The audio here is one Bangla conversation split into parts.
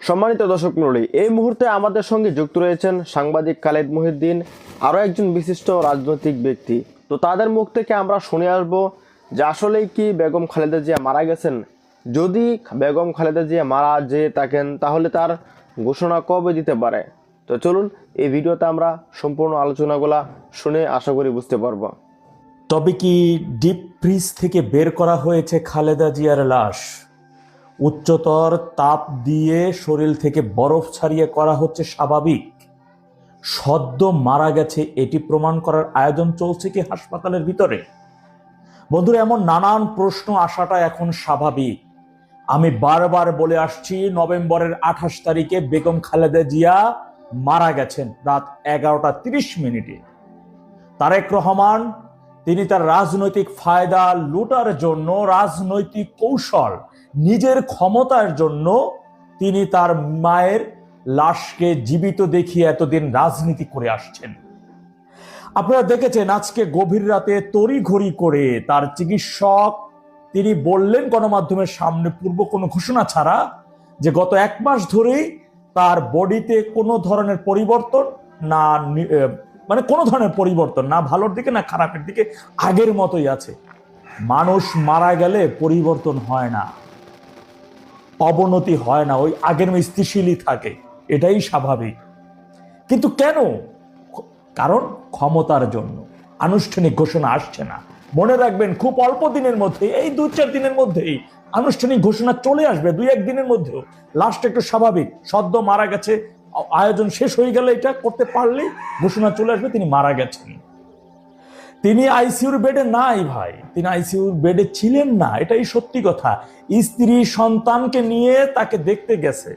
সম্মানিত দর্শক মণ্ডলী, এই মুহূর্তে আমাদের সঙ্গে যুক্ত রয়েছেন সাংবাদিক খালেদ মহিউদ্দিন, আরও একজন বিশিষ্ট রাজনৈতিক ব্যক্তি। তো তাদের মুখ থেকে আমরা শুনে আসব যে আসলেই কি বেগম খালেদা জিয়া মারা গেছেন। যদি বেগম খালেদা জিয়া মারা যেয়ে থাকেন তাহলে তার ঘোষণা কবে দিতে পারে। তো চলুন এই ভিডিওতে আমরা সম্পূর্ণ আলোচনাগুলো শুনে আশা করি বুঝতে পারবো। তবে কি ডিপ ফ্রিজ থেকে বের করা হয়েছে খালেদা জিয়ার লাশ? উচ্চতর তাপ দিয়ে শরীর থেকে বরফ ছাড়িয়ে করা হচ্ছে স্বাভাবিক? সদ্য মারা গেছে এটি প্রমাণ করার আয়োজন চলছে কি হাসপাতালের ভিতরে? বন্ধুরা, এমন নানান প্রশ্ন আসাটা এখন স্বাভাবিক। আমি বারবার বলে আসছি, নভেম্বরের 28 তারিখে বেগম খালেদা জিয়া মারা গেছেন রাত 11টা 30 মিনিটে। তারেক রহমান তিনি তার রাজনৈতিক ফায়দা লুটার জন্য, রাজনৈতিক কৌশল, নিজের ক্ষমতার জন্য তিনি তার মায়ের লাশকে জীবিত দেখিয়ে এতদিন রাজনীতি করে আসছেন। আপনারা দেখেছেন আজকে গভীর রাতে তড়িঘড়ি করে তার চিকিৎসক তিনি বললেন গণমাধ্যমের সামনে পূর্ব কোনো ঘোষণা ছাড়া যে গত 1 মাস ধরেই তার বডিতে কোনো ধরনের পরিবর্তন না, মানে কোনো ধরনের পরিবর্তন না ভালোর দিকে না খারাপের দিকে, আগের মতোই আছে। মানুষ মারা গেলে পরিবর্তন হয় না, অবনতি হয় না, ওই আগের স্থিতিশীলই থাকে, এটাই স্বাভাবিক। কিন্তু কেন? কারণ ক্ষমতার জন্য আনুষ্ঠানিক ঘোষণা আসছে না। মনে রাখবেন, খুব অল্প দিনের মধ্যে, এই 2-4 দিনের মধ্যেই আনুষ্ঠানিক ঘোষণা চলে আসবে। 2-1 দিনের মধ্যেও। লাস্ট একটু স্বাভাবিক, সদ্য মারা গেছে, আয়োজন শেষ হয়ে গেলে এটা করতে পারলেই ঘোষণা চলে আসবে তিনি মারা গেছেন। তিনি আইসিইউর বেডে নাই ভাই, তিনি আইসিইউর বেডে ছিলেন না, এটাই সত্যি কথা। স্ত্রী সন্তানকে নিয়ে তাকে দেখতে গেছে।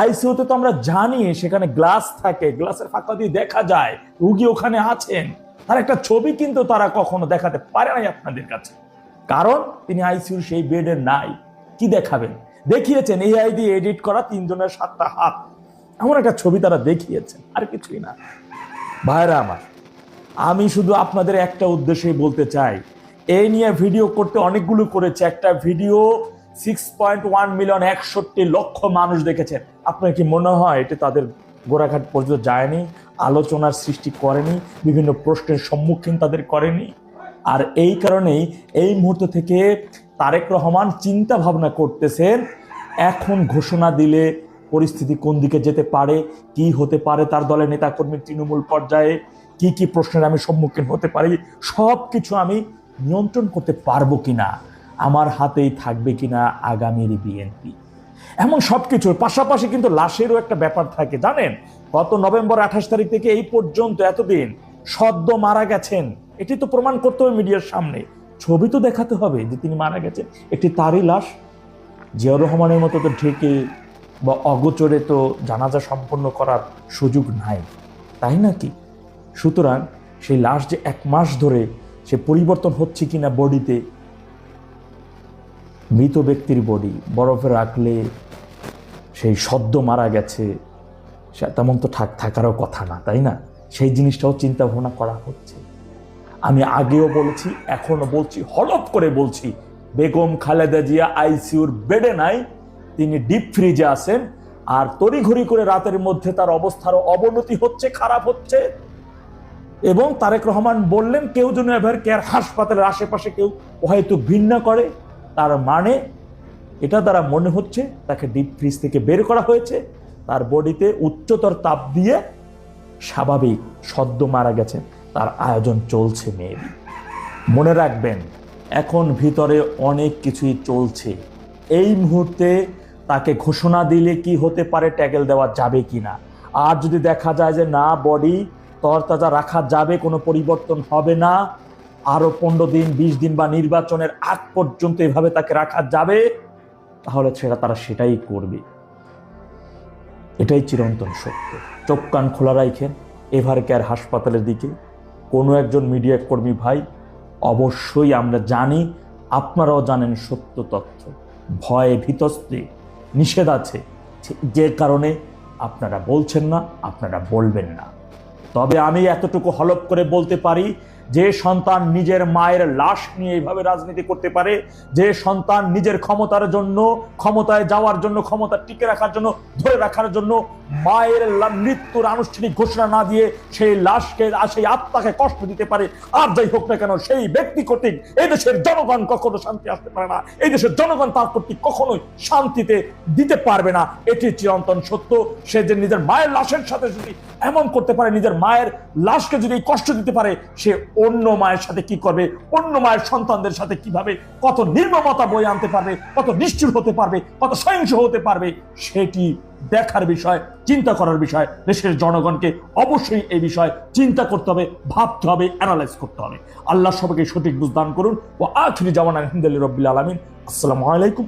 আইসিইউতে তো আমরা জানি সেখানে গ্লাস থাকে, গ্লাসের ফাঁকা দিয়ে দেখা যায় রুগী ওখানে আছেন। তার একটা ছবি কিন্তু তারা কখনো দেখাতে পারে নাই আপনাদের কাছে, কারণ তিনি আইসিইউর সেই বেডে নাই। কি দেখাবেন? দেখিয়েছেন এআই দিয়ে এডিট করা 3 জনের 7টা হাত, এমন একটা ছবি তারা দেখিয়েছেন, আর কিছুই না। ভাইরা আমার, আমি শুধু আপনাদের একটা উদ্দেশ্যেই বলতে চাই, এই নিয়ে ভিডিও করতে অনেকগুলো করেছে। একটা ভিডিও 6.1 মিলিয়ন 61 লক্ষ মানুষ দেখেছেন। আপনার কি মনে হয় এটা তাদের গোড়াঘাট পর্যন্ত যায়নি, আলোচনার সৃষ্টি করেনি, বিভিন্ন প্রশ্নের সম্মুখীন তাদের করেনি? আর এই কারণেই এই মুহূর্ত থেকে তারেক রহমান চিন্তা ভাবনা করতেছেন এখন ঘোষণা দিলে পরিস্থিতি কোন দিকে যেতে পারে, কি হতে পারে, তার দলের নেতাকর্মী তৃণমূল পর্যায়ে কি কি প্রশ্নের আমি সম্মুখীন হতে পারি, সব কিছু আমি নিয়ন্ত্রণ করতে পারবো কিনা, আমার হাতেই থাকবে কিনা আগামীর বিএনপি, এমন সবকিছুর পাশাপাশি কিন্তু লাশেরও একটা ব্যাপার থাকে। জানেন, গত নভেম্বর 28 তারিখ থেকে এই পর্যন্ত এতদিন সদ্য মারা গেছেন, এটি তো প্রমাণ করতে হবে মিডিয়ার সামনে, ছবি তো দেখাতে হবে যে তিনি মারা গেছেন। একটি তারই লাশ, জিয়াউর রহমানের মতো তো ঢেকে বা অগোচরে তো জানাজা সম্পন্ন করার সুযোগ নাই, তাই নাকি? সুতরাং সেই লাশ যে 1 মাস ধরে সে পরিবর্তন হচ্ছে কিনা বডিতে, মৃত ব্যক্তির বডি বরফে রাখলে সেই সদ্য মারা গেছে তেমন তো থাকারও কথা না, তাই না? সেই জিনিসটাও চিন্তা ভাবনা করা হচ্ছে। আমি আগেও বলেছি, এখনো বলছি, হলফ করে বলছি, বেগম খালেদা জিয়া আইসিইউর বেডে নাই, তিনি ডিপ ফ্রিজে আছেন। আর তড়িঘড়ি করে রাতের মধ্যে তার অবস্থার অবনতি হচ্ছে, খারাপ হচ্ছে। এবং তারেক রহমান বললেন কেউ যেন এভার কেয়ার হাসপাতালের আশেপাশে কেউ হয়তো ঘৃণা করে, তার মানে এটা দ্বারা মনে হচ্ছে তাকে ডিপ ফ্রিজ থেকে বের করা হয়েছে, তার বডিতে উচ্চতর তাপ দিয়ে স্বাভাবিক সদ্য মারা গেছেন, তার আয়োজন চলছে মেবি। মনে রাখবেন, এখন ভিতরে অনেক কিছুই চলছে। এই মুহূর্তে তাকে ঘোষণা দিলে কি হতে পারে, ট্যাগেল দেওয়া যাবে কিনা, আর যদি দেখা যায় যে না, বডি তরতাজা রাখা যাবে, কোনো পরিবর্তন হবে না, আরো 15 দিন 20 দিন বা নির্বাচনের আগ পর্যন্ত এভাবে তাকে রাখা যাবে, তাহলে তারা সেটাই করবে। এটাই চিরন্তন সত্য। চোখ কান খোলা রাখেন এভার কেয়ার হাসপাতালের দিকে। কোনো একজন মিডিয়া কর্মী ভাই, অবশ্যই আমরা জানি, আপনারাও জানেন সত্য তথ্য, ভয়ে ভীতস্তে নিষেধ আছে, যে কারণে আপনারা বলছেন না, আপনারা বলবেন না। তবে আমি এতটুকু হলফ করে বলতে পারি, যে সন্তান নিজের মায়ের লাশ নিয়ে এইভাবে রাজনীতি করতে পারে, যে সন্তান নিজের ক্ষমতার জন্য, ক্ষমতায় যাওয়ার জন্য, ক্ষমতা টিকে রাখার জন্য, ধরে রাখার জন্য মায়ের মৃত্যুর আনুষ্ঠানিক ঘোষণা না দিয়ে সেই লাশকে, সেই আত্মাকে কষ্ট দিতে পারে, আর যাই হোক না কেন সেই ব্যক্তি কর্তৃক এই দেশের জনগণ কখনো শান্তি আসতে পারে না। এই দেশের জনগণ তার কর্তৃক কখনোই শান্তিতে দিতে পারবে না, এটি চিরন্তন সত্য। সে যে নিজের মায়ের লাশের সাথে যদি এমন করতে পারে, নিজের মায়ের লাশকে যদি কষ্ট দিতে পারে, সে অন্য মায়ের সাথে কি করবে, অন্য মায়ের সন্তানদের সাথে কিভাবে কত নির্মমতা বয়ে আনতে পারবে, কত নিষ্ঠুর হতে পারবে, কত সহিংস হতে পারবে, সেটি দেখার বিষয়, চিন্তা করার বিষয়। দেশের জনগণকে অবশ্যই এই বিষয় চিন্তা করতে হবে, ভাবতে হবে, অ্যানালাইজ করতে হবে। আল্লাহ সবাইকে সঠিক বুঝদান করুন। ও আখিরি জাওয়ানা আলহামদুলিল্লাহি রাব্বিল আলামিন। আসসালামু আলাইকুম।